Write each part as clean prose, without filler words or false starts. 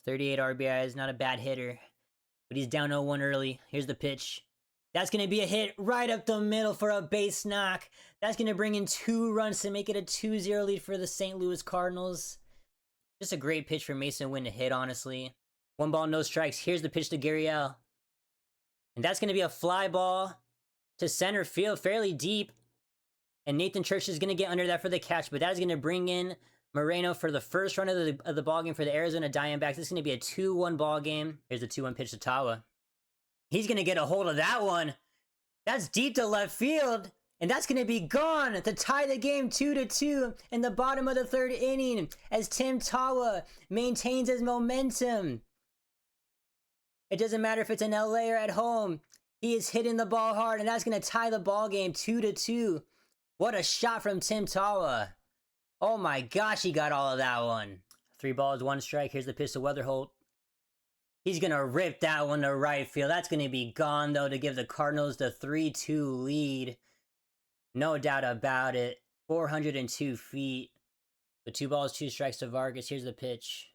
38 RBIs, not a bad hitter. But he's down 0-1 early. Here's the pitch. That's going to be a hit right up the middle for a base knock. That's going to bring in 2 runs to make it a 2-0 lead for the St. Louis Cardinals. Just a great pitch for Mason Wynn to hit, honestly. 1 ball, no strikes. Here's the pitch to Gurriel. And that's going to be a fly ball to center field, fairly deep. And Nathan Church is going to get under that for the catch. But that is going to bring in Moreno for the first run of the ball game for the Arizona Diamondbacks. This is going to be a 2-1 ball game. Here's the 2-1 pitch to Tawa. He's going to get a hold of that one. That's deep to left field. And that's going to be gone to tie the game 2-2 in the bottom of the 3rd inning as Tim Tawa maintains his momentum. It doesn't matter if it's in LA or at home. He is hitting the ball hard, and that's going to tie the ball game 2-2. What a shot from Tim Tawa. Oh my gosh, he got all of that one. 3 balls, 1 strike. Here's the pitch to Weatherholt. He's going to rip that one to right field. That's going to be gone, though, to give the Cardinals the 3-2 lead. No doubt about it. 402 feet. The 2 balls, 2 strikes to Vargas. Here's the pitch.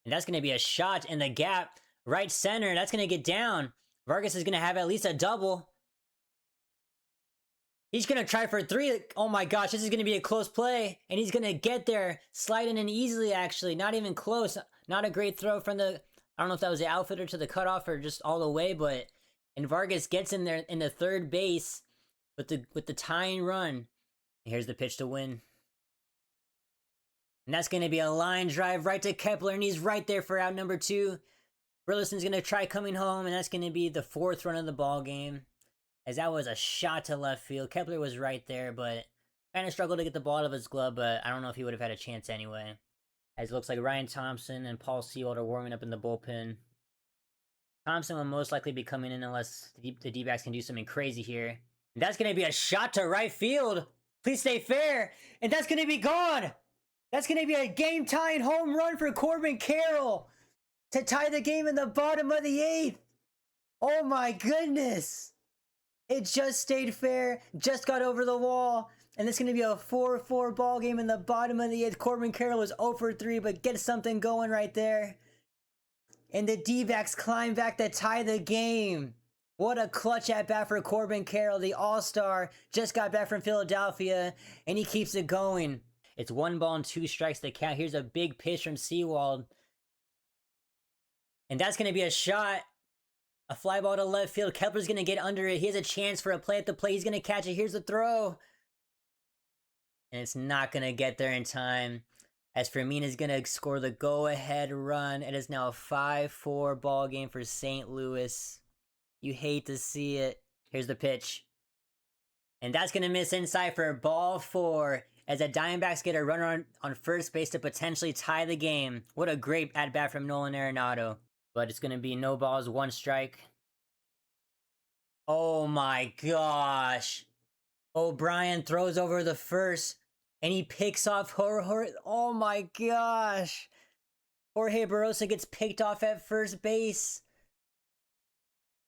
And that's going to be a shot in the gap. Right center. That's going to get down. Vargas is going to have at least a double. He's going to try for 3. Oh my gosh, this is going to be a close play. And he's going to get there. Sliding in easily, actually. Not even close. Not a great throw from the... I don't know if that was the outfielder to the cutoff or just all the way, but... And Vargas gets in there in the 3rd base with the tying run. Here's the pitch to Wynn. And that's going to be a line drive right to Kepler, and he's right there for out number 2. Burleson's going to try coming home, and that's going to be the 4th run of the ball game. As that was a shot to left field. Kepler was right there, but kind of struggled to get the ball out of his glove, but I don't know if he would have had a chance anyway. As it looks like Ryan Thompson and Paul Sewald are warming up in the bullpen. Thompson will most likely be coming in unless the D-backs can do something crazy here. And that's going to be a shot to right field. Please stay fair. And that's going to be gone. That's going to be a game-tying home run for Corbin Carroll to tie the game in the bottom of the 8th. Oh my goodness. It just stayed fair, just got over the wall, and it's going to be a 4-4 ball game in the bottom of the 8th. Corbin Carroll was 0 for 3, but get something going right there. And the D-backs climb back to tie the game. What a clutch at bat for Corbin Carroll, the all-star, just got back from Philadelphia, and he keeps it going. It's 1 ball and 2 strikes to count. Here's a big pitch from Sewald. And that's going to be a shot. A fly ball to left field. Kepler's going to get under it. He has a chance for a play at the plate. He's going to catch it. Here's the throw. And it's not going to get there in time. As Fermin is going to score the go-ahead run. It is now a 5-4 ball game for St. Louis. You hate to see it. Here's the pitch. And that's going to miss inside for ball 4. As the Diamondbacks get a runner on first base to potentially tie the game. What a great at-bat from Nolan Arenado. But it's going to be no balls, 1 strike. Oh my gosh. O'Brien throws over the first. And he picks off Jorge. Oh my gosh. Jorge Barrosa gets picked off at first base.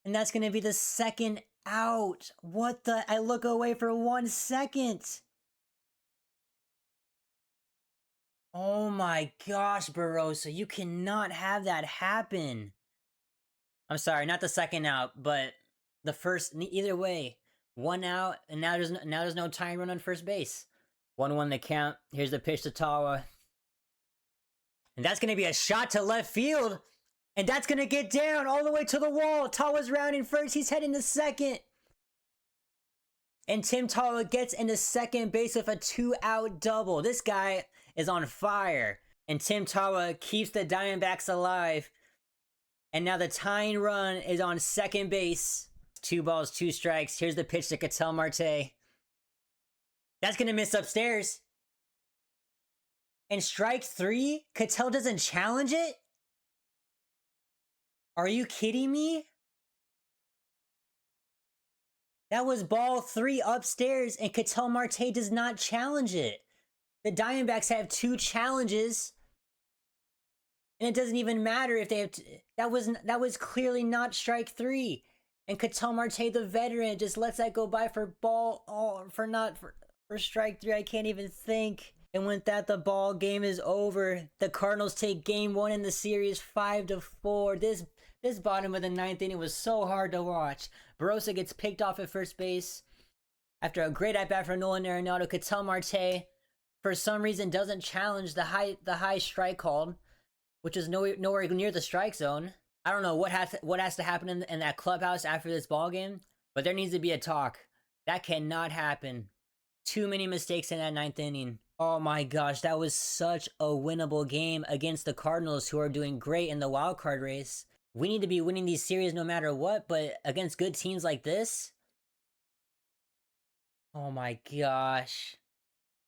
And that's going to be the 2nd out. What the? I look away for 1 second. Oh my gosh, Barrosa. You cannot have that happen. I'm sorry, not the 2nd out, but the first. Either way, 1 out, and now there's no tying run on first base. 1-1 the count. Here's the pitch to Tawa. And that's going to be a shot to left field. And that's going to get down all the way to the wall. Tawa's rounding first. He's heading to 2nd. And Tim Tawa gets into 2nd base with a 2-out double. This guy is on fire. And Tim Tawa keeps the Diamondbacks alive. And now the tying run is on 2nd base. 2 balls, 2 strikes. Here's the pitch to Ketel Marte. That's going to miss upstairs. And strike 3? Ketel doesn't challenge it? Are you kidding me? That was ball 3 upstairs, and Ketel Marte does not challenge it. The Diamondbacks have 2 challenges, and it doesn't even matter if they have. That was clearly not strike 3, and Ketel Marte, the veteran, just lets that go by for strike 3. I can't even think. And with that, the ball game is over. The Cardinals take game 1 in the series 5-4. This bottom of the 9th inning was so hard to watch. Barossa gets picked off at first base after a great at bat from Nolan Arenado. Ketel Marte, for some reason, doesn't challenge the high strike called, which is nowhere near the strike zone. I don't know what has to happen in that clubhouse after this ball game, but there needs to be a talk. That cannot happen. Too many mistakes in that 9th inning. Oh my gosh, that was such a winnable game against the Cardinals, who are doing great in the wild card race. We need to be winning these series no matter what, but against good teams like this? Oh my gosh.